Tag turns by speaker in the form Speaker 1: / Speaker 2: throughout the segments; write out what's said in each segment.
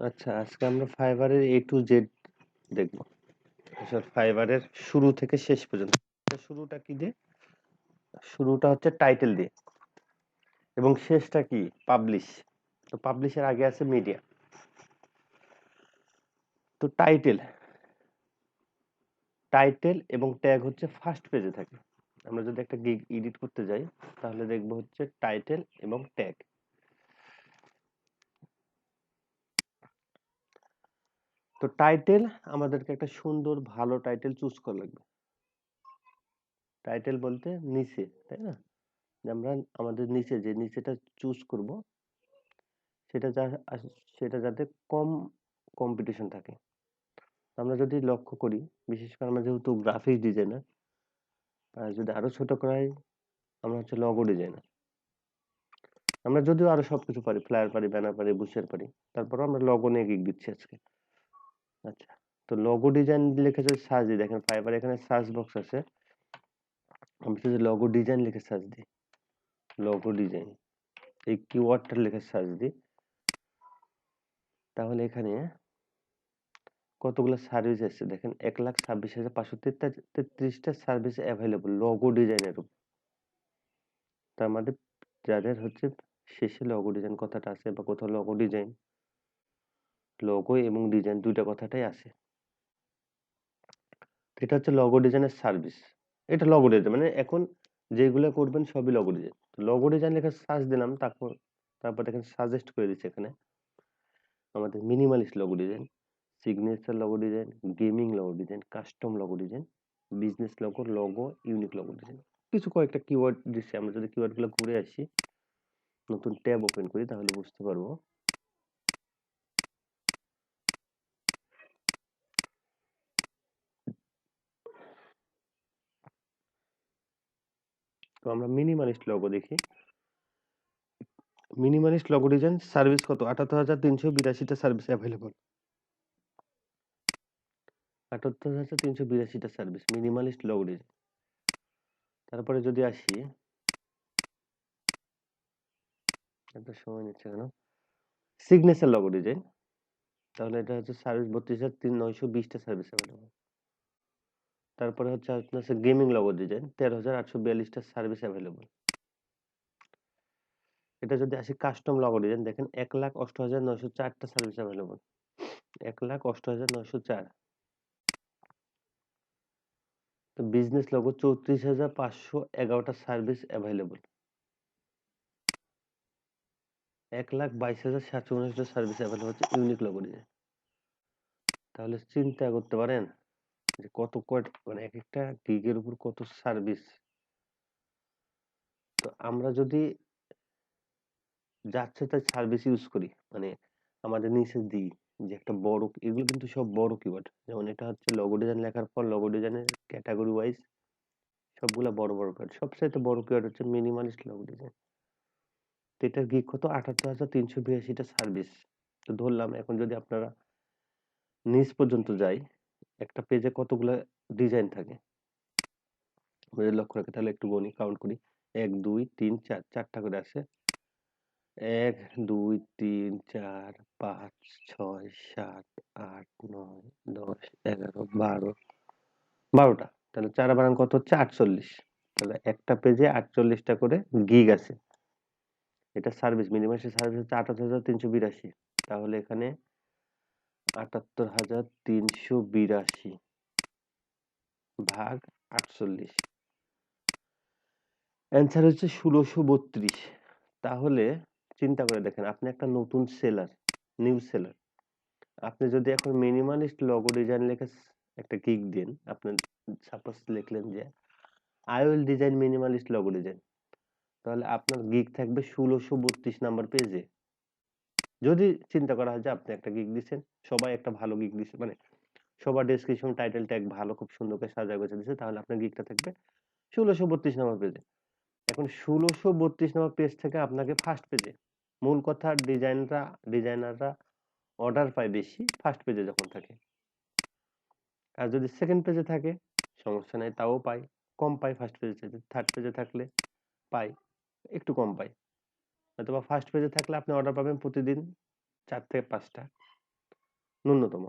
Speaker 1: আচ্ছা, আজকে আমরা ফাইবারের A to Z দেখব। আসলে ফাইবারের শুরু থেকে শেষ পর্যন্ত। শুরুটা কি দিয়ে? শুরুটা হচ্ছে টাইটেল দিয়ে এবং শেষটা কি? পাবলিশ। তো পাবলিশের আগে আছে মিডিয়া। তো টাইটেল এবং ট্যাগ হচ্ছে ফার্স্ট পেজে থাকে। আমরা যদি একটা গিগ এডিট করতে যাই তাহলে দেখব হচ্ছে টাইটেল এবং ট্যাগ। তো টাইটেল আমাদেরকে একটা সুন্দর ভালো টাইটেল চুজ করা লাগবে। টাইটেল বলতে নিচে, তাই না? যে আমরা আমাদের নিচে যে নিচেটা চুজ করব সেটা সেটা যাতে কম কম্পিটিশন থাকে। আমরা যদি লক্ষ্য করি, বিশেষ করে আমরা যেহেতু গ্রাফিক ডিজাইনার, যদি আরো ছোট করাই, আমরা হচ্ছে লগো ডিজাইনার। আমরা যদিও আরো সবকিছু পারি, ফ্লায়ার পারি, ব্যানার পারি, বুস্টার পারি, তারপরও আমরা লগো নিয়ে গিগ দিচ্ছি আজকে। আচ্ছা, তো লগো ডিজাইন লিখে যদি সার্চ দিই, দেখেন ফাইবার এখানে সার্চ বক্স আছে। আমি যদি লগো ডিজাইন লিখে সার্চ দিই, লগো ডিজাইন এই কিওয়ার্ডটা লিখে সার্চ দিই, তাহলে এখানে কতগুলো সার্ভিস আছে দেখেন, 1,26,533টা সার্ভিস অ্যাভেলেবল লগো ডিজাইনের উপর। তার মানে যাদের হচ্ছে শেষে লগো ডিজাইন কথাটা আছে বা কোথাও লগো ডিজাইন, লগো এবং ডিজাইন দুইটা কথাটাই আছে। এটা হচ্ছে লগো ডিজাইনের সার্ভিস। এটা লগো ডিজাইন মানে এখন যেগুলো করবেন সবই লগো ডিজাইন। লগো ডিজাইন লেখা সার্চ দিলাম, তারপর দেখেন সাজেস্ট করে দিচ্ছে এখানে আমাদের minimalist logo design, signature logo design, gaming logo design, custom logo design, business logo, logo, unique logo design. কিছু কয়েকটা কিওয়ার্ড দিচ্ছে, আমরা যদি কিওয়ার্ডগুলো ঘুরে আসি, নতুন ট্যাব ওপেন করি তাহলে বুঝতে পারবো। তো আমরা মিনিমালিস্ট লগো দেখি। মিনিমালিস্ট লগো ডিজাইন সার্ভিস কত? ৭৮,৩৮২টা সার্ভিস অ্যাভেলেবল। ৭৮,৩৮২টা সার্ভিস মিনিমালিস্ট লগো ডিজাইন। তারপরে যদি আসি, এত সময় নিচ্ছে কেন? সিগনেচার লগো ডিজাইন, তাহলে এটা হচ্ছে সার্ভিস ৩২,৯২০টা সার্ভিস অ্যাভেলেবল। তারপরে হচ্ছে আপনার গেমিং লগো ডিজাইন ১৩,৮৪২টা সার্ভিস অ্যাভেলেবল। এটা যদি আসি কাস্টম লগো ডিজাইন, দেখেন ১,৮৮,৯০৪টা সার্ভিস অ্যাভেলেবল। ১,৮৮,৯০৪। তো বিজনেস লগো ৩৪,৫১১টা সার্ভিস অ্যাভেলেবল। ১,২২,৭১৯টা সার্ভিস অ্যাভেলেবল হচ্ছে ইউনিক লগো ডিজাইন। তাহলে চিন্তা করতে পারেন যে কত মানে এক একটা গিগের উপর কত সার্ভিস। তো আমরা যদি যাচ্ছে তাই সার্ভিস ইউজ করি, মানে আমাদের নিচে দিই যে একটা বড়, এগুলো কিন্তু সব বড় কিওয়ার্ড। যেমন এটা হচ্ছে লগো ডিজাইন লেখার পর লগো ডিজাইনের ক্যাটাগরি ওয়াইজ সবগুলা বড় বড় কিওয়ার্ড। সবচাইতে বড় কিওয়ার্ড হচ্ছে মিনিমালিস্ট লগো ডিজাইন। তো এটার গিগ কত? ৭৮,৩৮২টা সার্ভিস। তো ধরলাম এখন যদি আপনারা নিচ পর্যন্ত যাই, একটা পেজে কতগুলা ডিজাইন থাকে যদি লক্ষ্য রাখি, তাহলে একটু গণি, কাউন্ট করি। ১ ২ ৩ ৪, চারটা করে আছে। ১ ২ ৩ ৪ ৫ ৬ ৭ ৮ ৯ ১০ ১১ ১২, ১২টা। তাহলে ৪ বারাং কত হচ্ছে? ৪৮। তাহলে একটা পেজে ৪৮টা করে গিগ আছে। এটা সার্ভিস, মিনিমাম সার্ভিস হচ্ছে ৭৮,৩৮২। তাহলে এখানে ৭৮,৩৮২ ভাগ ৪৮। অ্যান্সার হচ্ছে ১৬৩২। তাহলে চিন্তা করে দেখেন, আপনি একটা নতুন সেলার, নিউ সেলার, আপনি যদি এখন মিনিমালিস্ট লগো ডিজাইন লিখে একটা গিগ দেন, আপনি সাপোজ লিখলেন যে I will design minimalist logo design, তাহলে আপনার গিগ থাকবে ১৬৩২ নাম্বার পেজে। যদি চিন্তা করা হয় যে আপনি একটা গিগ দিচ্ছেন, সবাই একটা ভালো গিগ দিচ্ছে, মানে সবার ডেসক্রিপশন টাইটেল ট্যাগ ভালো, খুব সুন্দর করে সাজা গোছা দিচ্ছে, তাহলে আপনার গিগটা থাকবে ১৬৩২ নাম্বার পেজে। এখন ১৬৩২ নম্বর পেজ থেকে আপনাকে ফার্স্ট পেজে, মূল কথা ডিজাইনাররা অর্ডার পায় বেশি ফার্স্ট পেজে যখন থাকে। আর যদি সেকেন্ড পেজে থাকে সমস্যা নাই, তাও পায়, কম পায় ফার্স্ট পেজে থেকে। থার্ড পেজে থাকলে পায়, একটু কম পায়। অথবা ফার্স্ট পেজে থাকলে আপনি অর্ডার পাবেন প্রতিদিন ৪ থেকে ৫টা, ন্যূনতম।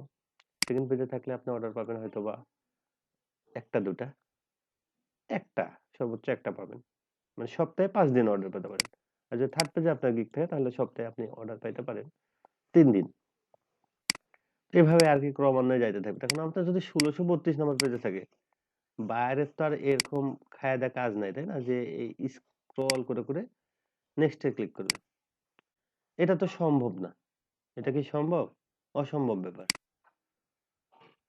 Speaker 1: সেকেন্ড পেজে থাকলে আপনি অর্ডার পাবেন হয়তোবা ১টা ২টা, ১টা সর্বোচ্চ ১টা পাবেন। মানে সপ্তাহে ৫ দিন অর্ডার পেতে পারেন। আর যদি থার্ড পেজে আপনার গিগ থাকে তাহলে সপ্তাহে আপনি অর্ডার পাইতে পারেন ৩ দিন। এভাবে আরকি ক্রমান্বয়ে যাইতে থাকবে। এখন আপনার যদি ১৬৩২ নম্বর পেজে থাকে, বায়ারের তো আর এরকম খায়া-দেয়া কাজ নাই, তাই না? যে এই স্ক্রল করে নেক্সট এ ক্লিক করবে। এটা তো সম্ভব না। এটা কি সম্ভব? অসম্ভব ব্যাপার।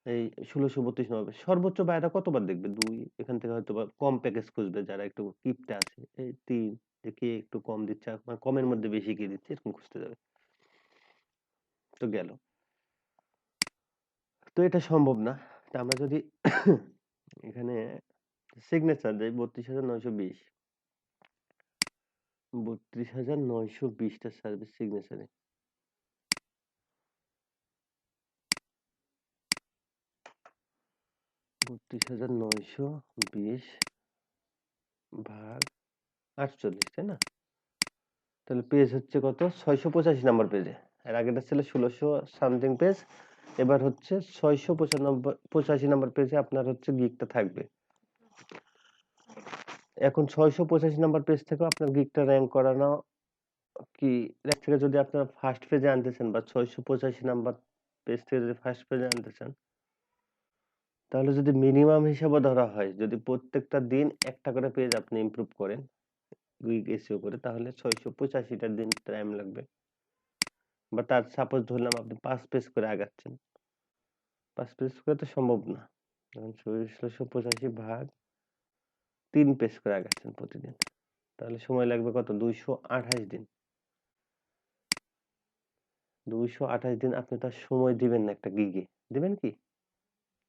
Speaker 1: এই ১৬৩২ নম্বর সর্বোচ্চ বায়াররা কতবার দেখবে? ২ এখান থেকে হয়তোবা কম প্যাকেজ খুঁজবে যারা একটু কিপটে আছে। এই ৩ যে কে একটু কম দিচ্ছে মানে কমের মধ্যে বেশি কে দিচ্ছে এরকম খুঁজতে যাবে। তো গেল। তো এটা সম্ভব না। তা আমরা যদি এখানে সিগনেচার দেই ৩২,৯২০ ৩২,৯২০ টা সার্ভিস সিগনেচারে ৩২,৯২০ ভাগ ৪৮, তাই না? তাহলে পেজ হচ্ছে কত? ৬৮৫ নাম্বার পেজে। এর আগেরটা ছিল ১৬০০ সামথিং পেজ। এবার হচ্ছে ৬৮৫ নাম্বার পেজে আপনার হচ্ছে গিগটা থাকবে। এখন ৬৮৫ নাম্বার পেজ থেকেও আপনার গিগটা র‍্যাংক করানো কি র্যাঙ্ক থেকে যদি আপনারা ফার্স্ট পেজে আনতে চান বা ৬৮৫ নাম্বার পেজ থেকে যদি ফার্স্ট পেজে আনতে চান, তাহলে যদি মিনিমাম হিসাবে ধরা হয়, যদি প্রত্যেকটা দিন একটা করে পেজ আপনি ইমপ্রুভ করেন, উইক এসইও করে তাহলে ৬৮৫ টা দিন টাইম লাগবে। বা তার সাপোজ ধরলাম আপনি ৫ পেজ করে আগাচ্ছেন। ৫ পেজ করে তো সম্ভব না। এখন ৬৮৫ ভাগ ৩ পেজ করে আগাচ্ছেন প্রতিদিন। তাহলে সময় লাগবে কত? ২২৮ দিন। ২২৮ দিন আপনি তার সময় দিবেন না একটা গিগে। দিবেন কি?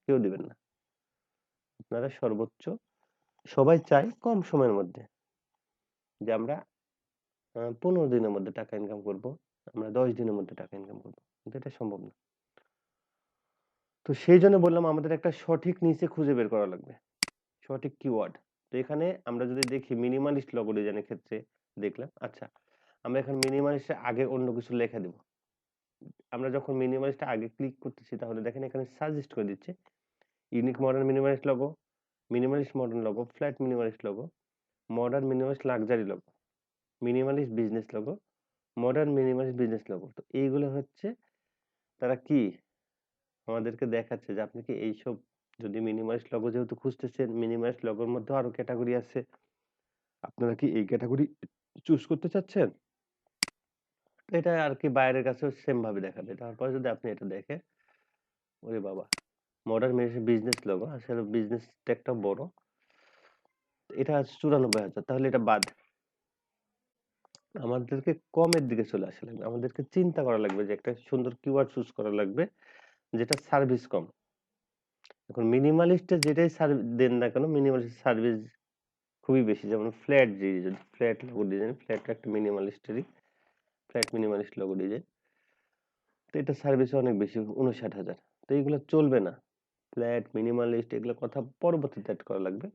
Speaker 1: কেউ দিবেন না। আপনারা সর্বোচ্চ সবাই চায় কম সময়ের মধ্যে যে আমরা ১৫ দিনের মধ্যে টাকা ইনকাম করব। আমরা ১০ দিনের মধ্যে টাকা ইনকাম করব। কিন্তু এটা সম্ভব না। তো সেইজন্য বললাম আমাদের একটা সঠিক নিচে খুঁজে বের করা লাগবে। সঠিক কিওয়ার্ড। তো এখানে আমরা যদি দেখি মিনিমালিস্ট লোগো ডিজাইনের ক্ষেত্রে দেখলাম। আচ্ছা, আমরা এখন মিনিমালিস্ট এর আগে অন্য কিছু লেখা দিব। আমরা যখন মিনিমালিস্ট এর আগে ক্লিক করতেছি তাহলে দেখেন এখানে সাজেস্ট করে দিচ্ছে। Unique modern minimalist logo, minimalist modern logo, flat minimalist logo, modern minimalist luxury logo, minimalist business logo, modern minimalist business logo. তো এইগুলো হচ্ছে তারা কি আমাদেরকে দেখাচ্ছে যে আপনি কি এইসব যদি মিনিমালিস্ট লোগো যেহেতু খুঁজতেছেন, মিনিমালিস্ট লোগোর মধ্যেও আরো ক্যাটেগরি আছে। আপনারা কি এই ক্যাটেগরি চুজ করতে চাচ্ছেন? এটা আরকি বাইরের কাছেও সেম ভাবে দেখাবে। তারপরে যদি আপনি এটা দেখেন, ওরে বাবা! মডার্ন বিজনেস লোগো আসলে বিজনেস ট্যাগটা বড়। এটা আছে ৯৪,০০০ তাহলে এটা বাদ। আমাদেরকে কমের দিকে চলে আসা লাগবে। আমাদেরকে চিন্তা করা লাগবে যে একটা সুন্দর কিওয়ার্ড চুজ করা লাগবে যেটা সার্ভিস কম। এখন মিনিমালিস্ট এ যেটাই দেন না কেন মিনিমালিস্ট সার্ভিস খুবই বেশি। যেমন flat design, flat logo design, flat একটা মিনিমালিস্টেরই ফ্ল্যাট মিনিমালিস্ট লোগো ডিজাইন। তো এটা সার্ভিস অনেক বেশি ৫৯,০০০। তো এগুলো চলবে না। ফ্ল্যাট, মিনিমালিস্ট এগুলো কথা পরবর্তীতে এড করা লাগবে।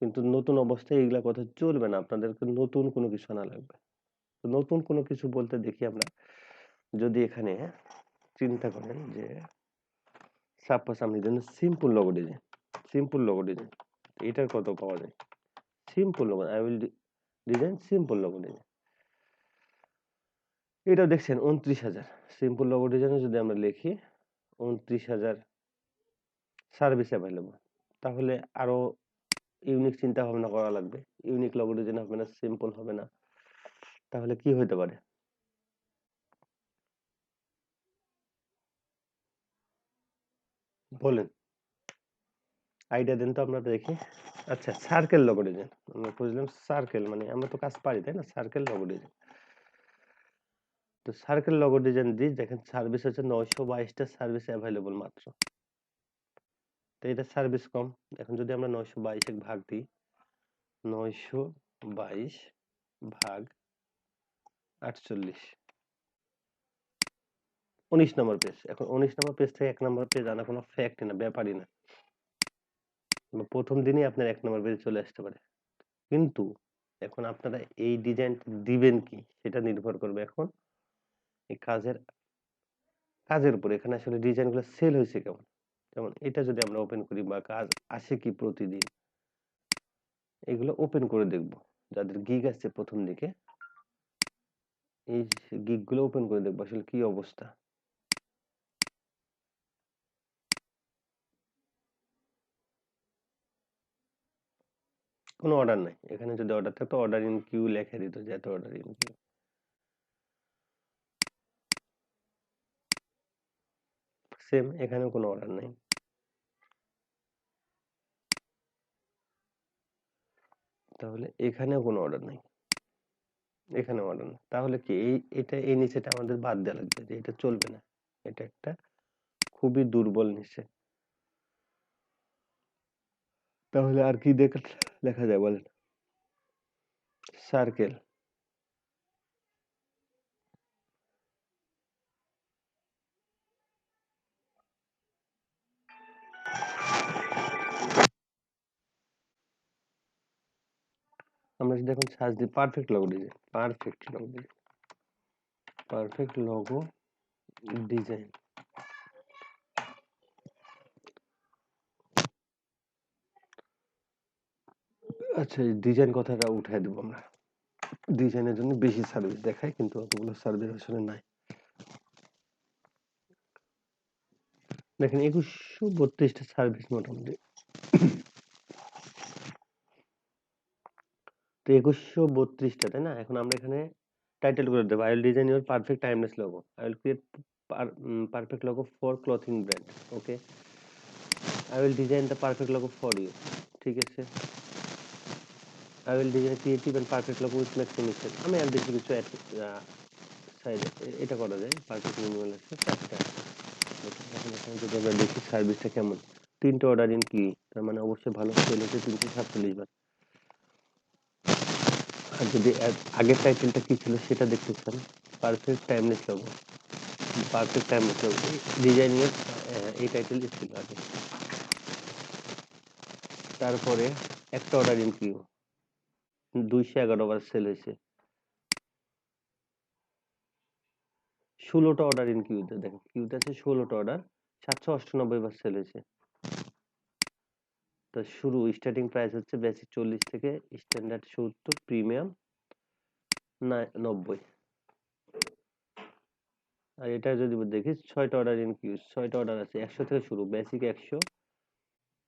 Speaker 1: কিন্তু নতুন অবস্থায় এগুলা কথা চলবে না। আপনাদেরকে নতুন কোনো কিছু আনা লাগবে। তো নতুন কোনো কিছু বলতে দেখি আমরা যদি এখানে চিন্তা করেন যে সাপোজ আমি ধরুন simple logo design, simple logo design এটার কত পাওয়া যায়? Simple logo I will design simple logo design. এটাও দেখছেন ২৯,০০০ সিম্পল লোগো ডিজাইনে যদি আমরা লিখি ২৯,০০০ সার্ভিস এভেইলেবল। তাহলে আরো ইউনিক চিন্তা ভাবনা করা লাগবে। ইউনিক লোগো ডিজাইন হবে না, সিম্পল হবে না। তাহলে কি হইতে পারে? বলেন। আইডিয়া দেন তো আমরা দেখি। আচ্ছা সার্কেল লোগো ডিজাইন। আমরা খুঁজলাম সার্কেল মানে আমরা তো কাজ পারি, তাই না? Circle logo design. তো সার্কেল লোগো ডিজাইন দিই দেখেন সার্ভিস হচ্ছে ৯২২ টা সার্ভিস এভেইলেবল মাত্র। তো এটা সার্ভিস কম। এখন যদি আমরা ৯২২ এ ভাগ দিই ৯২২ ভাগ ৪৮ ১৯ নম্বর পেজ। এখন ১৯ নম্বর পেজ থেকে ১ নম্বর পেজ আনা কোনো ফ্যাক্টই না, ব্যাপারই না। ১ম দিনই আপনার ১ নম্বর পেজে চলে আসতে পারে। কিন্তু এখন আপনারা এই ডিজাইনটা দিবেন কি? সেটা নির্ভর করবে এখন এই কাজের কাজের উপর। এখানে আসলে ডিজাইনগুলো সেল হইছে কেমন। যেমন এটা যদি আমরা ওপেন করি বা কাজ আসে কি প্রতিদিন, এগুলো ওপেন করে দেখব। যাদের গিগ আছে ১ম দিকে, এই গিগ গুলো ওপেন করে দেখব আসলে কি অবস্থা। কোনো অর্ডার নাই। এখানে যদি অর্ডার থাকতো অর্ডার ইন কিউ লেখা দিত যে এত অর্ডার ইন কিউ। সেম এখানেও কোনো অর্ডার নাই। তাহলে এখানেও কোনো অর্ডার নাই। এখানেও অর্ডার নাই। তাহলে কি এই নিচেটা আমাদের বাদ দেওয়া লাগবে যে এটা চলবে না। এটা একটা খুবই দুর্বল নিচে। তাহলে আর কি লেখা যায় বলেন? সার্কেল। আমরা যদি এখন সার্চ দিই perfect logo design, perfect logo design, perfect logo design. আচ্ছা এই ডিজাইন কথাটা উঠাই দেবো আমরা। ডিজাইনের জন্য বেশি সার্ভিস দেখায় কিন্তু অতগুলো সার্ভিস আসলে নাই। দেখেন 2132টা সার্ভিস মোটামুটি। তো 2132টা তাই না? এখন আমরা এখানে টাইটেল করে দেবো I will design your perfect timeless logo. I will create perfect logo for clothing brand. Okay, I will design the perfect logo for you. ঠিক আছে, I will design creative and perfect logo with maximisation. আমি আর বেশি কিছু সাইডে এটা করা যায়। পারফেক্ট মিনিমাল আছে 4টা। এখন এখানে যদি আমরা দেখি সার্ভিসটা কেমন, 3টে অর্ডার ইন কি, তার মানে অবশ্যই ভালো সেল হচ্ছে 347 বার। আর যদি আগের টাইটেলটা কি ছিল সেটা দেখতে চান, perfect timeless logo, perfect timeless logo ডিজাইনের এই টাইটেলই ছিল আগে। তারপরে একটা অর্ডার ইন কিউ 211 বার সেল হয়েছে। 16টা অর্ডার ইন কিউতে, দেখেন কিউতে আছে 16টা অর্ডার, 798 বার সেল হয়েছে। তো শুরু স্টার্টিং প্রাইস হচ্ছে বেসিক 40 থেকে স্ট্যান্ডার্ড 70, প্রিমিয়াম 90। আর এটা যদি দেখি 6টা অর্ডার ইন কিউ, 6টা অর্ডার আছে, 100 থেকে শুরু, বেসিক 100,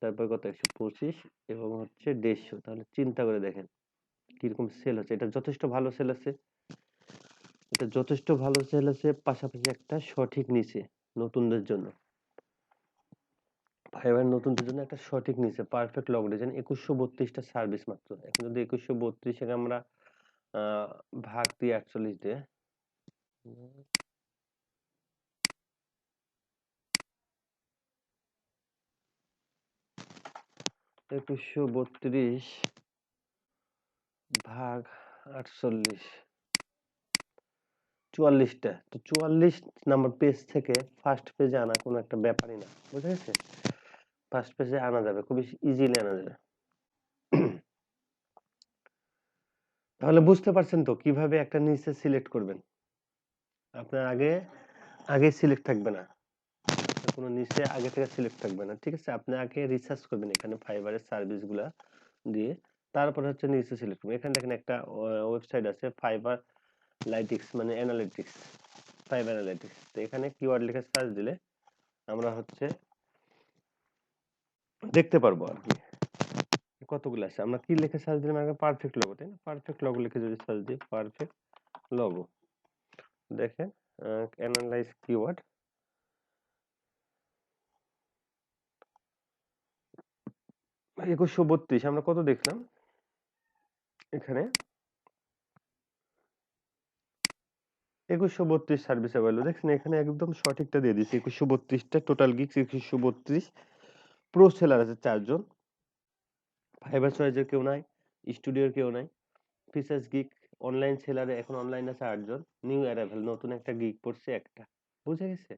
Speaker 1: তারপর কত 125 এবং হচ্ছে 150। তাহলে চিন্তা করে দেখেন কিরকম সেল হচ্ছে। এটা যথেষ্ট ভালো সেল আছে, এটা যথেষ্ট ভালো সেল আছে, পাশাপাশি একটা সঠিক নিচে নতুনদের জন্য, ফাইবার নতুনদের জন্য একটা সঠিক নিচে পারফেক্ট লগ ডিজাইন 2132টা সার্ভিস মাত্র। এখন যদি 2132 এর আমরা ভাগ দিয়ে 48 দিয়ে 2132 ভাগ 48, 44টা। তো 44 নাম্বার পেজ থেকে ফার্স্ট পেজে আনা কোনো একটা ব্যাপারই না, বুঝা গেছে? ফার্স্ট পেজে আনা যাবে, খুবই ইজিলি আনা যাবে। তাহলে বুঝতে পারছেন তো কিভাবে একটা নিচে সিলেক্ট করবেন। আপনার আগে সিলেক্ট থাকবে না, কোনো নিচে আগে থেকে সিলেক্ট থাকবে না। ঠিক আছে, আপনি আগে রিসার্চ করবেন এখানে ফাইবারের সার্ভিসগুলা দিয়ে, তারপর হচ্ছে নিচে সিলেক্ট করবেন। এখানে দেখেন একটা ওয়েবসাইট আছে ফাইবার লাইটিক্স, মানে অ্যানালিটিক্স, ফাইবার অ্যানালিটিক্স। তো এখানে কিওয়ার্ড লিখে সার্চ দিলে আমরা হচ্ছে দেখতে পারবো আর কি কতগুলো আছে। আমরা কি লিখে সার্চ দিলাম আগে, পারফেক্ট লোগো, তাই না? পারফেক্ট লোগো লিখে যদি সার্চ দিই পারফেক্ট লোগো, দেখেন অ্যানালাইজ কিওয়ার্ড, 2132 আমরা কত দেখলাম এখানে, 2132 সার্ভিস অ্যাভেলেবল। দেখছেন এখানে একদম সঠিকটা দিয়ে দিয়েছে, 2132টা টোটাল গিগস, 2132 প্রো সেলার আছে 4 জন, ফাইবার চয়েসের কেউ নাই, স্টুডিওর কেউ নাই, ফিচার্স গিগ অনলাইন সেলারে এখন অনলাইন আছে 8 জন, নিউ অ্যারাইভেল নতুন একটা গিগ পড়ছে একটা, বুঝে গেছে?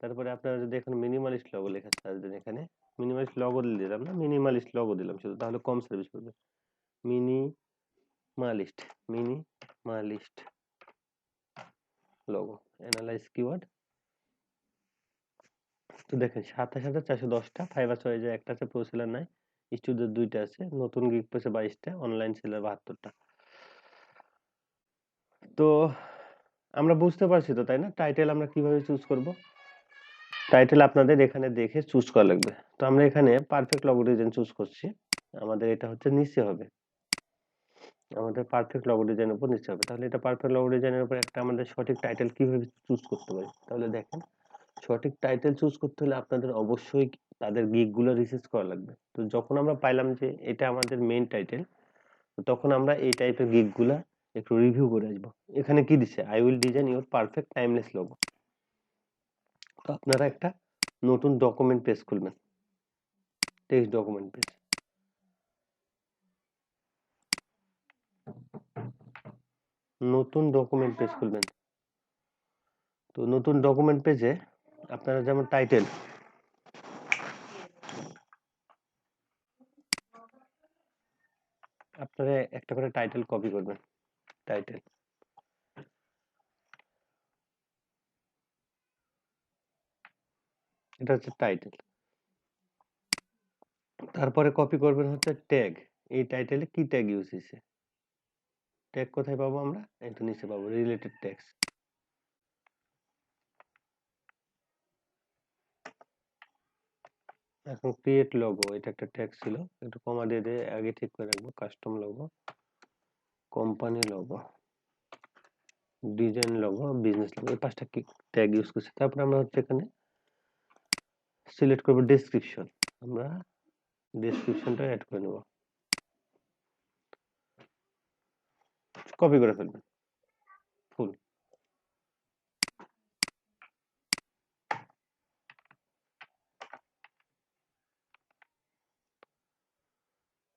Speaker 1: তারপরে আপনারা যদি এখন মিনিমালিস্ট লগো লেখা সার্চ দেন, এখানে মিনিমালিস্ট লগো দিলাম না, মিনিমালিস্ট লগো দিলাম শুধু, তাহলে কম সার্ভিস করবে। Minimalist, minimalist logo, analyse keyword, তো দেখেন ২৭,৪১০টা, ফাইবার চয়েজে একটা আছে, প্রো সেলার নাই, স্টুডিও 2টা আছে, নতুন গিগ পেছে 22টা, অনলাইন সেলার 72টা। তো আমরা বুঝতে পারছি তো, তাই না? টাইটেল আমরা কিভাবে চুজ করব? টাইটেল আপনাদের এখানে দেখে চুজ করা লাগবে। তো আমরা এখানে পারফেক্ট লগো ডিজাইন চুজ করছি। আমাদের এটা হচ্ছে নিচে হবে। আমাদের পারফেক্ট লগো ডিজাইনের উপর নিচে হবে। তাহলে এটা পারফেক্ট লগো ডিজাইনের উপর একটা আমাদের সঠিক টাইটেল কিভাবে চুজ করতে পারি? তাহলে দেখেন, সঠিক টাইটেল চুজ করতে হলে আপনাদের অবশ্যই তাদের গিগ গুলো রিসার্চ করা লাগবে। তো যখন আমরা পাইলাম যে এটা আমাদের মেইন টাইটেল, তখন আমরা এই টাইপের গিগ গুলা একটু রিভিউ করে আসবো। এখানে কি দিছে? I will design your perfect timeless logo. তো আপনারা একটা নতুন ডকুমেন্ট পেজ খুলবেন, টেক্সট ডকুমেন্ট পেজ। নতুন ডকুমেন্ট পেজ খুলবেন। তো নতুন ডকুমেন্ট পেজে আপনারা যেমন টাইটেল, আপনারা একটা করে টাইটেল কপি করবেন। টাইটেল, এটা হচ্ছে টাইটেল। তারপরে কপি করবেন হচ্ছে ট্যাগ। এই টাইটেলে কি ট্যাগ ইউজ হয়েছে? ট্যাগ কোথায় পাবো আমরা? একটু নিচে পাবো, রিলেটেড ট্যাগস। এখন ক্রিয়েট লোগো, এটা একটা ট্যাগ ছিল, একটু কমা দিয়ে দিয়ে আগে ঠিক করে রাখবো। Custom logo, company logo, design logo, business logo, এই 5টা কি ট্যাগ ইউজ করছি। তারপরে আমরা হচ্ছে এখানে সিলেক্ট করবো ডেসক্রিপশন। আমরা ডেসক্রিপশনটা অ্যাড করে নেব, কপি করে ফেলবেন ফুল।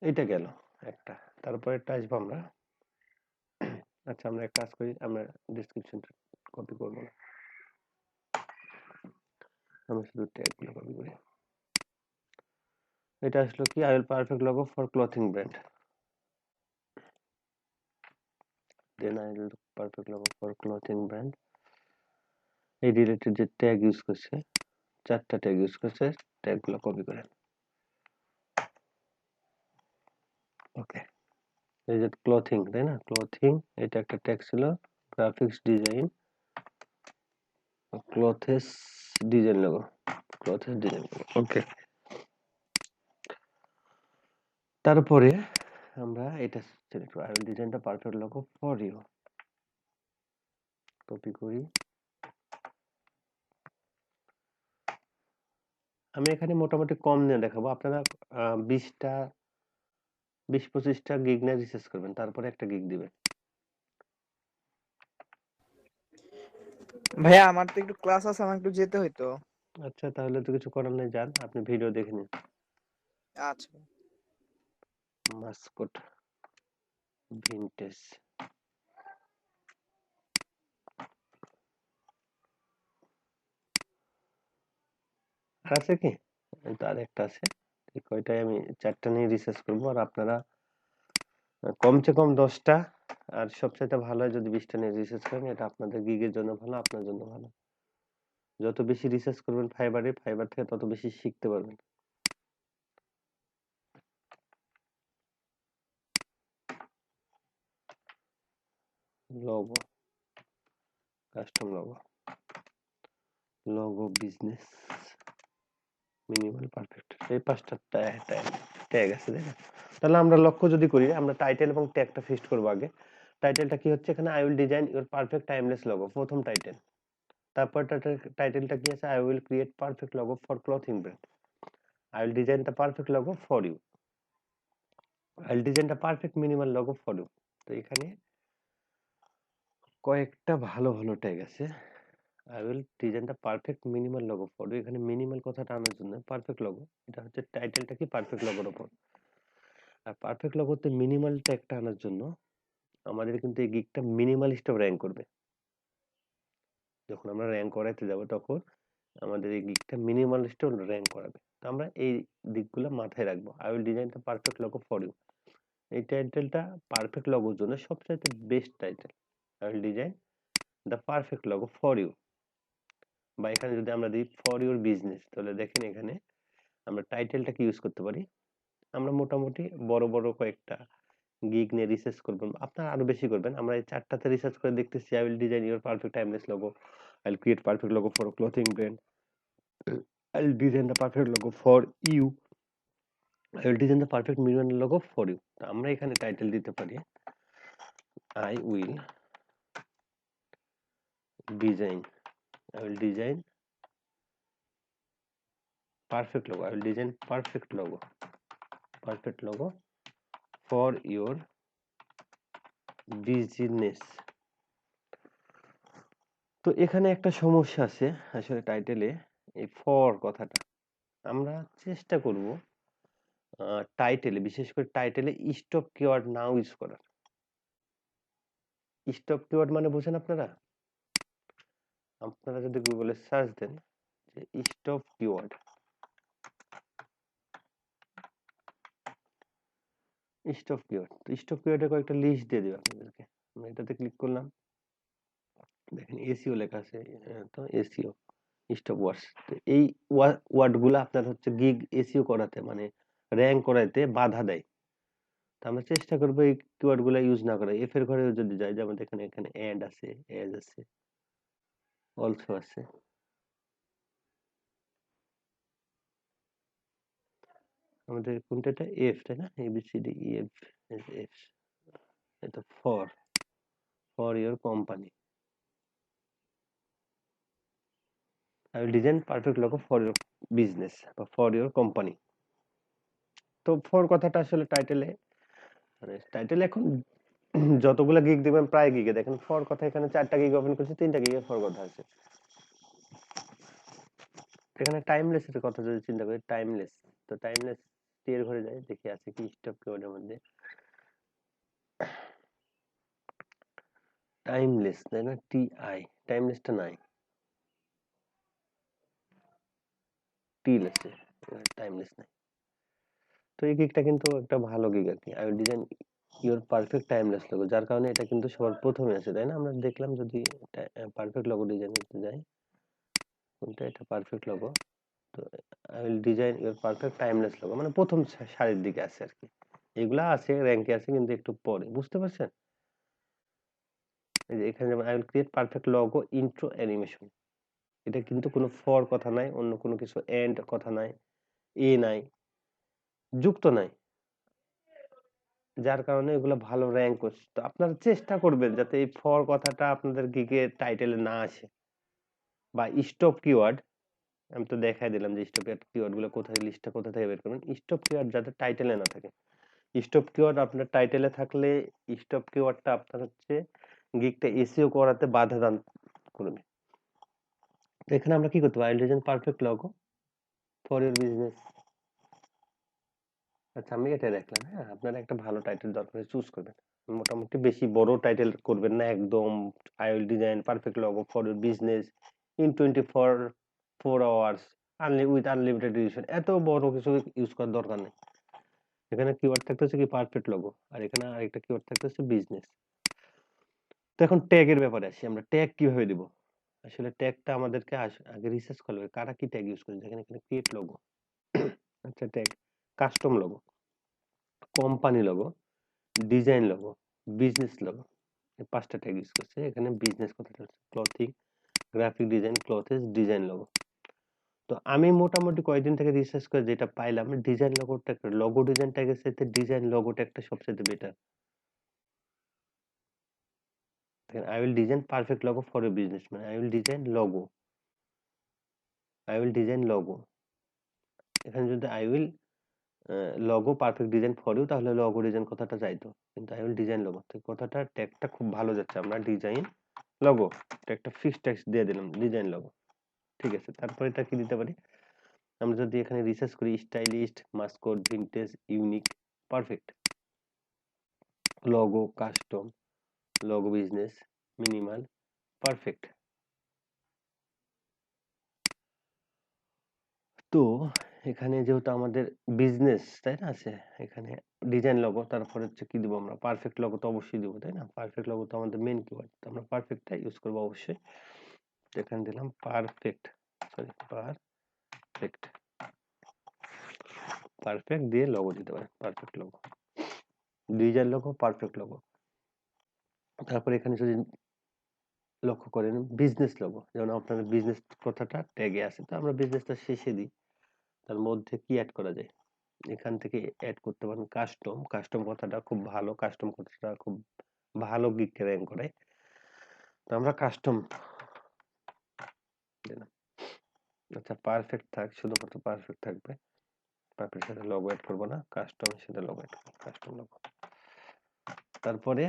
Speaker 1: এটা গেল একটা। তারপরে একটা আসবো আমরা, আচ্ছা আমরা এক কাজ করি, আমরা ডেসক্রিপশনটা কপি করবো না, আমরা শুধু ট্যাগগুলো কপি করি। এটা আসলো কি? I will perfect logo for clothing brand. Then I will perfect logo for clothing brand. এই রিলেটেড যে ট্যাগ ইউজ করছে, 4টা ট্যাগ ইউজ করছে, ট্যাগগুলো কপি করেন। ওকে, এই যে ক্লথিং, তাই না? ক্লথিং, এটা একটা ট্যাগ ছিল। Graphics design, clothes design logo, clothes design logo. Okay, তারপরে আমরা এটা সিলেক্ট করব, I will design the perfect logo for you. Copy করি। আমি এখানে মোটামুটি কম নিয়ে দেখাবো, আপনারা 20টা 20-25টা গিগ নিয়ে রিসার্চ করবেন, তারপরে একটা গিগ দিবেন।
Speaker 2: ভাইয়া আমার তো একটু ক্লাস আছে, আমার একটু যেতে হইতো।
Speaker 1: আচ্ছা, তাহলে তো কিছু করার নেই, যান আপনি ভিডিও দেখে নিন।
Speaker 2: আচ্ছা।
Speaker 1: মাস্কট ভিনটেজ, আছে কি? তার একটা আছে, এই কয়টাই আমি 4টা নিয়ে রিসার্চ করবো, আর আপনারা কমসে কম 10টা, আর সবচাইতে ভালো হয় যদি 20টা নিয়ে রিসার্চ করেন, এটা আপনাদের গিগের জন্য ভালো, আপনার জন্য ভালো। যত বেশি রিসার্চ করবেন ফাইবার থেকে তত বেশি শিখতে পারবেন। Logo, custom logo, logo business, minimal perfect, এই 5টা ট্যাগ আছে, তাই না? তাহলে আমরা লক্ষ্য যদি করি, আমরা টাইটেল এবং ট্যাগটা ফিক্সড করবো আগে। টাইটেলটা কি হচ্ছে? এখানে I will design your perfect timeless logo, প্রথম টাইটেল। তারপর টাইটেলটা কি আছে? I will create perfect logo for clothing brand. I will design the perfect logo for you. I will design the perfect minimal logo for you. তো এখানে কয়েকটা ভালো ভালো ট্যাগ আছে। I will design the perfect minimal logo for you, এখানে minimal কথাটা আনার জন্য পারফেক্ট লোগো, এটা হচ্ছে টাইটেলটা কি? পারফেক্ট লোগোর উপর। আর পারফেক্ট লোগোতে মিনিমাল ট্যাগটা আনার জন্য আমাদের কিন্তু এই গিগটা মিনিমালিস্টও র্যাঙ্ক করবে। যখন আমরা র্যাঙ্ক করাইতে যাব তখন আমাদের এই গিগটা মিনিমালিস্টও র্যাঙ্ক করাবে। তো আমরা এই দিকগুলো মাথায় রাখবো। I will design the perfect logo for you, এই টাইটেলটা পারফেক্ট লোগোর জন্য সবচাইতে best title. I will design the perfect logo for you. বা এখানে যদি আমরা দিই ফর ইউর বিজনেস, তাহলে দেখেন এখানে আমরা টাইটেলটা কি ইউজ করতে পারি। আমরা মোটামুটি বড় বড় কয়েকটা গিগ নিয়ে রিসার্চ করবেন, আপনারা আরো বেশি করবেন। আমরা এই চারটাতে রিসার্চ করে দেখতেছি, I will design your perfect timeless logo, I will create perfect logo for clothing brand, I will design the perfect logo for you, I will design the perfect minimal logo for you. আমরা এখানে title দিতে পারি I will design, I will design perfect logo. I will design perfect logo for your business. তো এখানে একটা সমস্যা আছে আসলে টাইটেলে, এই ফর কথাটা। আমরা চেষ্টা করব টাইটেলে, বিশেষ করে টাইটেলে স্টপ কিওয়ার্ড নাও ইউজ করার। স্টপ কিওয়ার্ড মানে বুঝেন আপনারা? আপনারা যদি গুগলে সার্চ দেন যে stop keyword, stop keyword, stop কিওয়ার্ডের কয়েকটা লিস্ট দিয়ে দিবে আপনাদেরকে। আমরা এটাতে ক্লিক করলাম, দেখেন এসইও লেখা আছে, তো এসইও স্টপ ওয়ার্ডস। তো এই ওয়ার্ড গুলা আপনার হচ্ছে গিগ এসইও করাতে, মানে র্যাঙ্ক করাইতে বাধা দেয়। তো আমরা চেষ্টা করবো এই কিওয়ার্ড গুলা ইউজ না করা। এফ এর ঘরে যদি যাই, যেমন দেখেন এখানে অ্যাড আছে, এজ আছে, অলসো আছে। আমাদের কোনটা, এটা এফ, তাই না? এবিসিডি ই এফ, এফ, এটা for your company, I will design perfect logo for your business বা ফর ইওর কোম্পানি। তো ফর কথাটা আসলে টাইটেলে, মানে টাইটেল এখন যতগুলা গিগ দেখবেন, প্রায় গিগে দেখেন ফর কথা, এখানে 4টা গিগ ওপেন করছে, 3টা গিগে ফর কথা আছে। এখানে টাইমলেস এর কথা যদি চিন্তা করি, টাইমলেস, তো টাইমলেস টি এর ঘরে যাই, দেখি আছে কি স্টপ কিওয়ার্ডের মধ্যে। টাইমলেস, তাই না? টি আই, টাইমলেসটা নাই, টিল আছে, টাইমলেস নাই। তো এই গিগটা কিন্তু একটা ভালো গিগ আর কি, I will design your perfect timeless logo, যার কারণে এটা কিন্তু সবার প্রথমে আছে, তাই না? আমরা দেখলাম যদি পারফেক্ট লোগো ডিজাইন করতে যাই, কোনটা, এটা পারফেক্ট লোগো। তো I will design your perfect timeless logo, মানে প্রথম সারির দিকে আছে আর কি। এগুলা আছে, র্যাঙ্কে আছে, কিন্তু একটু পরে, বুঝতে পারছেন? এই যে এখানে যেমন I will create perfect logo intro animation, এটা কিন্তু কোনো ফর কথা নাই, অন্য কোনো কিছু এন্ড কথা নাই, এ নাই, যুক্ত নাই, যার কারণে এগুলো ভালো র্যাঙ্ক করছে। তো আপনারা চেষ্টা করবেন যাতে এই ফর কথাটা আপনাদের গিগের টাইটেলে না আসে, বা স্টপ কিওয়ার্ড, আমি তো দেখাই দিলাম যে স্টপ কিওয়ার্ড গুলো কোথায়, লিস্টটা কোথা থেকে বের করবেন। স্টপ কিওয়ার্ড যাতে টাইটেলে না থাকে, স্টপ কিওয়ার্ড আপনার টাইটেলে থাকলে স্টপ কিওয়ার্ডটা আপনার হচ্ছে গিগটা এসইও করাতে বাধা দান করবে। তো এখানে আমরা কি করতে পারি, I design perfect logo for your business. আচ্ছা, আমি এটা দেখলাম। হ্যাঁ, আপনারা একটা ভালো টাইটেল দরকার চুজ করবেন, মোটামুটি বেশি বড় টাইটেল করবেন না একদম। I will design perfect logo for your business in 24 hours with unlimited edition, এত বড় কিছু ইউজ করার দরকার নেই। এখানে কিওয়ার্ড থাকতেছে কি, পারফেক্ট লোগো, আর এখানে আরেকটা কিওয়ার্ড থাকতেছে বিজনেস। তো এখন ট্যাগ এর ব্যাপারে আসি, আমরা ট্যাগ কিভাবে দিব। আসলে ট্যাগটা আমাদেরকে আগে রিসার্চ করতে হবে, কারা কি ট্যাগ ইউজ করে। দেখেন এখানে ক্রিয়েট লোগো, আচ্ছা tag, custom logo, company logo, design logo, business logo, এই 5টা ট্যাগ ইউজ করছে। এখানে বিজনেস কথাটা হচ্ছে clothing, graphic design, clothes, design logo. তো আমি মোটামুটি কয়েকদিন থেকে রিসার্চ করে যেটা পাইলাম, ডিজাইন লোগোটা, লোগো ডিজাইন ট্যাগের সাথে ডিজাইন লোগো ট্যাগটা সবচেয়ে বেটার। দেখেন I will design perfect logo for a business, মানে I will design logo, I will design logo. এখানে যদি I will logo perfect design for you, তাহলে লোগো ডিজাইন কথাটা যাইতো, কিন্তু আই উইল ডিজাইন লোগো, তো কথাটা ট্যাগটা খুব ভালো যাচ্ছে। আমরা ডিজাইন লোগো একটা ফিক্সড ট্যাগ দিয়ে দিলাম, ডিজাইন লোগো, ঠিক আছে। তারপর এটা কি দিতে পারি, আমরা যদি এখানে রিসার্চ করি, stylist, Mascot, vintage, unique, perfect, logo, custom, logo business, minimal, perfect. তো এখানে যেহেতু আমাদের বিজনেস, তাই না, আছে এখানে ডিজাইন লোগো, তারপর হচ্ছে কি দিব আমরা, পারফেক্ট লোগো তো অবশ্যই দিব, তাই না? পারফেক্ট লোগো তো আমাদের মেন কিওয়ার্ড, তো আমরা পারফেক্টটা ইউজ করবো অবশ্যই। এখানে দিলাম পারফেক্ট, সরি পারফেক্ট, পারফেক্ট দিয়ে লোগো দিতে পারেন, perfect logo, design logo, perfect logo. তারপর এখানে যদি লক্ষ্য করেন বিজনেস লোগো, যেমন আপনাদের বিজনেস কথাটা ট্যাগে আছে, তো আমরা বিজনেসটা শেষে দিই, তার মধ্যে কি অ্যাড করা যায়, এখান থেকে অ্যাড করতে পারেন কাস্টম। কাস্টম কথাটা খুব ভালো, কাস্টম কথাটা খুব ভালো গিগকে র্যাঙ্ক করে, তো আমরা কাস্টম দিলাম। আচ্ছা পারফেক্ট থাক, শুধুমাত্র পারফেক্ট থাকবে, পারফেক্ট সাথে লোগো অ্যাড করবো না, কাস্টমের সাথে লোগো অ্যাড করবো, কাস্টম লোগো। তারপরে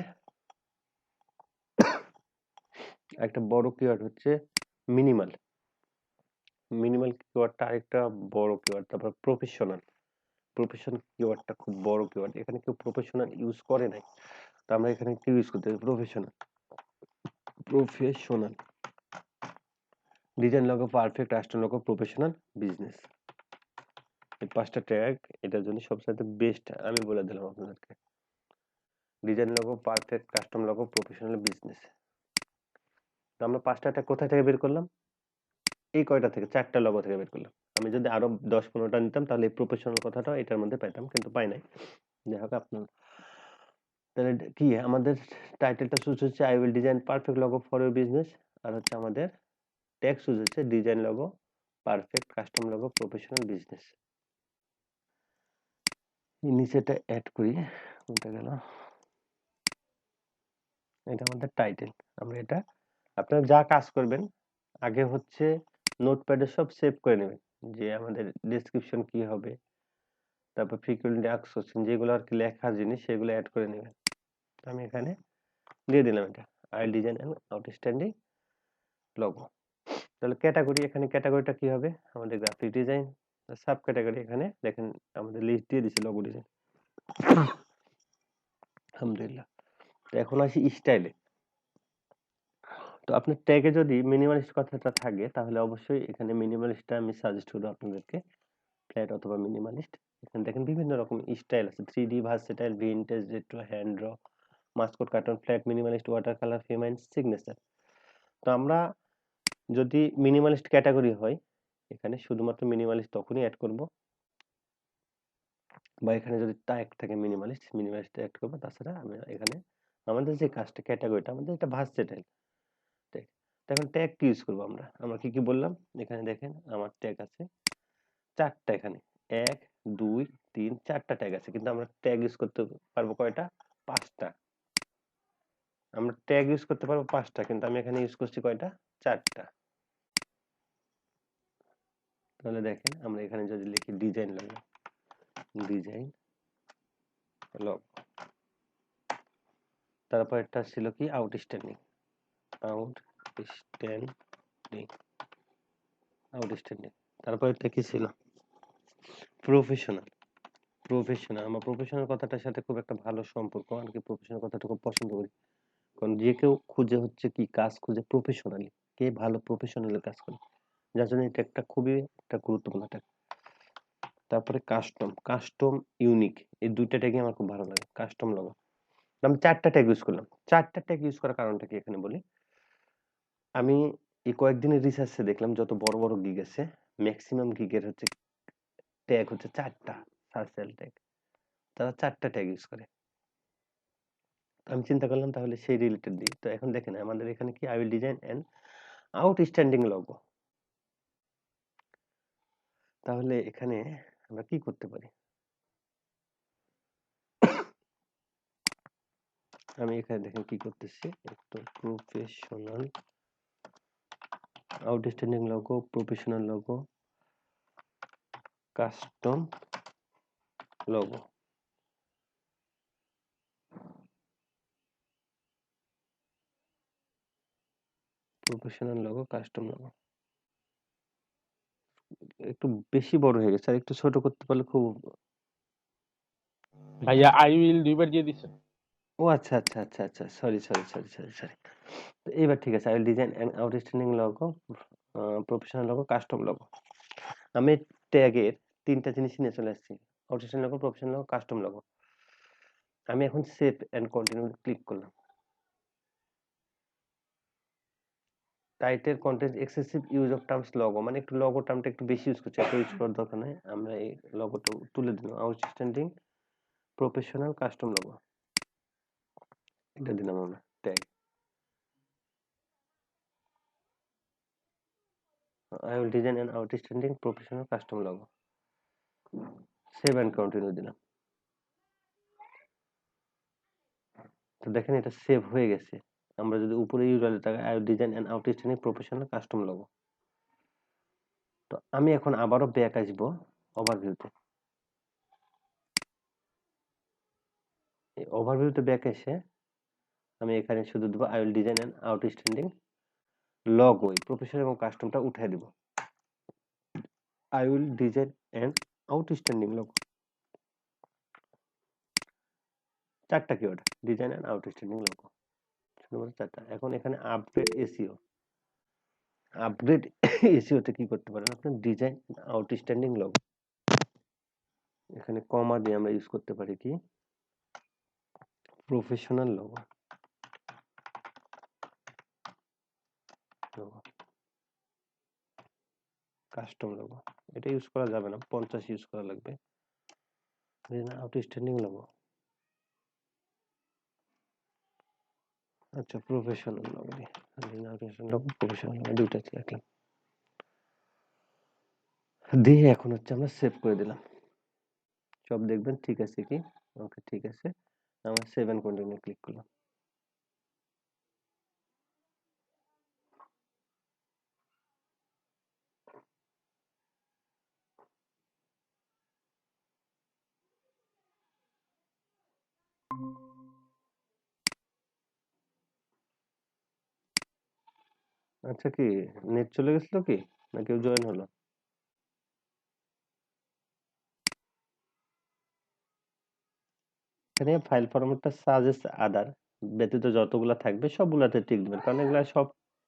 Speaker 1: একটা বড় কিওয়ার্ড হচ্ছে মিনিমাল। মিনিমাল কিওয়ার্ডটা আরেকটা বড় কিওয়ার্ড। তারপর প্রফেশনাল, প্রফেশনাল কিওয়ার্ডটা খুব বড় কিওয়ার্ড, এখানে কেউ প্রফেশনাল ইউজ করে নাই, তো আমরা এখানে কি ইউজ করতে পারি, professional. Professional, design logo, perfect, custom logo, professional, business, এই 5টা ট্যাগ এটার জন্য সবচেয়ে বেস্ট আমি বলে দিলাম আপনাদেরকে। Design logo, perfect, custom logo, professional, business. তো আমরা 5টা ট্যাগ কোথা থেকে বের করলাম, এই কয়টা থেকে, 4টা লোগো থেকে বের করলাম। আমি যদি আরো 10-15টা নিতাম তাহলে এই প্রফেশনাল কথাটাও এটার মধ্যে পেতাম, কিন্তু পাই নাই। যাই হোক আপনার, তাহলে কি আমাদের টাইটেলটা চুজ হচ্ছে I will design perfect logo for your business, আর হচ্ছে আমাদের ট্যাগ চুজ হচ্ছে design logo, perfect, custom logo, professional, business. নিচেটা অ্যাড করি, কোনটা গেল, এটা আমাদের টাইটেল। আমরা এটা, আপনারা যা কাজ করবেন আগে হচ্ছে নোটপ্যাডে সব সেভ করে নেবেন, যে আমাদের ডেসক্রিপশন কি হবে, তারপর ফ্রিকোয়েন্টলি আস্কড কোশ্চেন, যেগুলো আর কি লেখার জিনিস সেগুলো অ্যাড করে নেবেন। আমি এখানে দিয়ে দিলাম এটা I design and outstanding logo. তাহলে ক্যাটাগরি, এখানে ক্যাটাগরিটা কি হবে, আমাদের গ্রাফিক ডিজাইন। সাব ক্যাটাগরি এখানে দেখেন আমাদের লিস্ট দিয়ে দিছে লোগো ডিজাইন, আলহামদুলিল্লাহ। তো এখন আসি স্টাইলে। তো আপনার ট্যাগে যদি মিনিমালিস্ট কথাটা থাকে তাহলে অবশ্যই এখানে মিনিমালিস্টটা আমি সাজেস্ট করবো আপনাদেরকে, ফ্ল্যাট অথবা মিনিমালিস্ট। এখানে দেখেন বিভিন্ন রকম স্টাইল আছে, 3D, versatile, vintage, retro, hand draw, Mascot, cartoon, flat, minimalist, water colour, ফেমাইন, signature. তো আমরা যদি মিনিমালিস্ট ক্যাটাগরি হয়, এখানে শুধুমাত্র মিনিমালিস্ট তখনই অ্যাড করব, বা এখানে যদি ট্যাগ থাকে মিনিমালিস্ট, মিনিমালিস্ট অ্যাড করব। তাছাড়া আমি এখানে আমাদের যে কাজটা ক্যাটাগরিটা আমাদের এটা ভার্সেটাইল ট্যাগ। তো এখন ট্যাগ কি ইউজ করবো আমরা, আমরা কি কি বললাম, এখানে দেখেন আমার ট্যাগ আছে 4টা, এখানে 1 2 3 4টা ট্যাগ আছে, কিন্তু আমরা ট্যাগ ইউজ করতে পারবো কয়টা, 5টা। আমরা ট্যাগ ইউজ করতে পারবো 5টা, কিন্তু আমি এখানে ইউজ করছি কয়টা, 4টা। তাহলে দেখেন আমরা এখানে যদি লিখি ডিজাইন লোগো, ডিজাইন লোগো, তারপর একটা ছিল কি আউটস্ট্যান্ডিং, আউটস্ট্যান্ডিং, আউটস্ট্যান্ডিং। তারপর একটা কি ছিল, প্রফেশনাল, প্রফেশনাল। আমার প্রফেশনাল কথাটার সাথে খুব একটা ভালো সম্পর্ক, আমি কি প্রফেশনাল কথাটা খুব পছন্দ করি, কারণ যে কেউ খুঁজে হচ্ছে কি কাজ খুঁজে প্রফেশনালি, কে ভালো প্রফেশনালি কাজ করে, যার জন্য এটা একটা খুবই একটা গুরুত্বপূর্ণ একটা। তারপরে কাস্টম, কাস্টম, ইউনিক, এই 2টা ট্যাগই আমার খুব ভালো লাগে, কাস্টম লোগো। আমি 4টা ট্যাগ ইউজ করলাম। 4টা ট্যাগ ইউজ করার কারণটা কি এখানে বলি, আমি এই কয়েকদিনের রিসার্চে দেখলাম যত বড় বড় গিগ আছে ম্যাক্সিমাম গিগের হচ্ছে ট্যাগ হচ্ছে 4টা, সার্চেল ট্যাগ, তারা 4টা ট্যাগ ইউজ করে। আমি চিন্তা করলাম তাহলে সেই রিলেটেড দিই। তো এখন দেখেন আমাদের এখানে কি I will design and outstanding logo. তাহলে এখানে আমরা কি করতে পারি, আমি এখানে দেখেন কি করতেছি, একটু professional, outstanding logo, professional logo, custom logo, professional logo, custom logo. একটু বেশি বড় হয়ে গেছে, আর একটু ছোট করতে পারলে খুব।
Speaker 3: ভাইয়া আই উইল 2 বার দিয়ে দিছেন।
Speaker 1: ও আচ্ছা আচ্ছা আচ্ছা আচ্ছা, সরি। তো এবার ঠিক আছে, I will design an outstanding logo, professional logo, custom logo. আমি ট্যাগের 3টা জিনিস নিয়ে চলে আসছি, outstanding logo, professional logo, custom logo. আমি এখন সেভ এন্ড কন্টিনিউ ক্লিক করলাম। Title content excessive use of terms logo মানে একটু লগো টার্মটা একটু বেশি ইউজ করছে, এত ইউজ করার দরকার নাই। আমরা এই লগোটা তুলে দিলাম, আউটস্ট্যান্ডিং প্রফেশনাল কাস্টম লগো, এটা দিলাম আমরা tag. I will design an outstanding professional custom logo. Save and continue দিলাম। তো দেখেন এটা সেভ হয়ে গেছে। আমরা যদি উপরে ইউআরএল টাকা I will design an outstanding professional custom logo। তো আমি এখন আবারও ব্যাক আসবো ওভারভিউতে। এই ওভারভিউতে ব্যাক এসে আমি এখানে শুধু দেবো I will design an outstanding logo, এই প্রফেশনাল এবং কাস্টমটা উঠাই দিব। I will design an outstanding logo, চারটা keyword, design and outstanding logo, শুধুমাত্র চারটা। এখন এখানে আপগ্রেড এসইও, আপগ্রেড এসইওতে কি করতে পারেন আপনি, ডিজাইন আউটস্ট্যান্ডিং লোগো, এখানে কমা দিয়ে আমরা ইউজ করতে পারি কি প্রফেশনাল লোগো, কাস্টম লোগো এটা ইউজ করা যাবে না, 50 ইউজ করা লাগবে। আউটস্ট্যান্ডিং লোগো, আচ্ছা professional logo logo professional logo দুইটা লিখলাম দিয়ে এখন হচ্ছে আমরা সেভ করে দিলাম। সব দেখবেন ঠিক আছে কি, ওকে ঠিক আছে, আমরা সেভ এন্ড কন্টিনিউ ক্লিক করলাম। আচ্ছা কি নেট চলে গেছিল কি, না কেউ জয়েন হলো? এখানে ফাইল ফরম্যাটটা সাজেস্ট আদার ব্যতীত যতগুলা থাকবে সবগুলাতে টিক দিবেন, কারণ এগুলা সব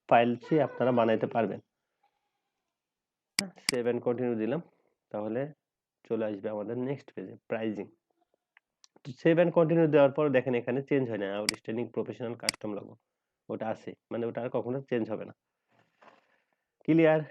Speaker 1: ফাইলসই আপনারা বানাইতে পারবেন। সেভ এন্ড কন্টিনিউ দিলাম, তাহলে চলে আসবে আমাদের নেক্সট পেজে প্রাইজিং। তো সেভ এন্ড কন্টিনিউ দেওয়ার পর দেখেন এখানে চেঞ্জ হয় না, আউটস্ট্যান্ডিং প্রফেশনাল কাস্টম লোগো ওটা আছে, মানে ওটা আর কখনো চেঞ্জ হবে না। ক্লিয়ার?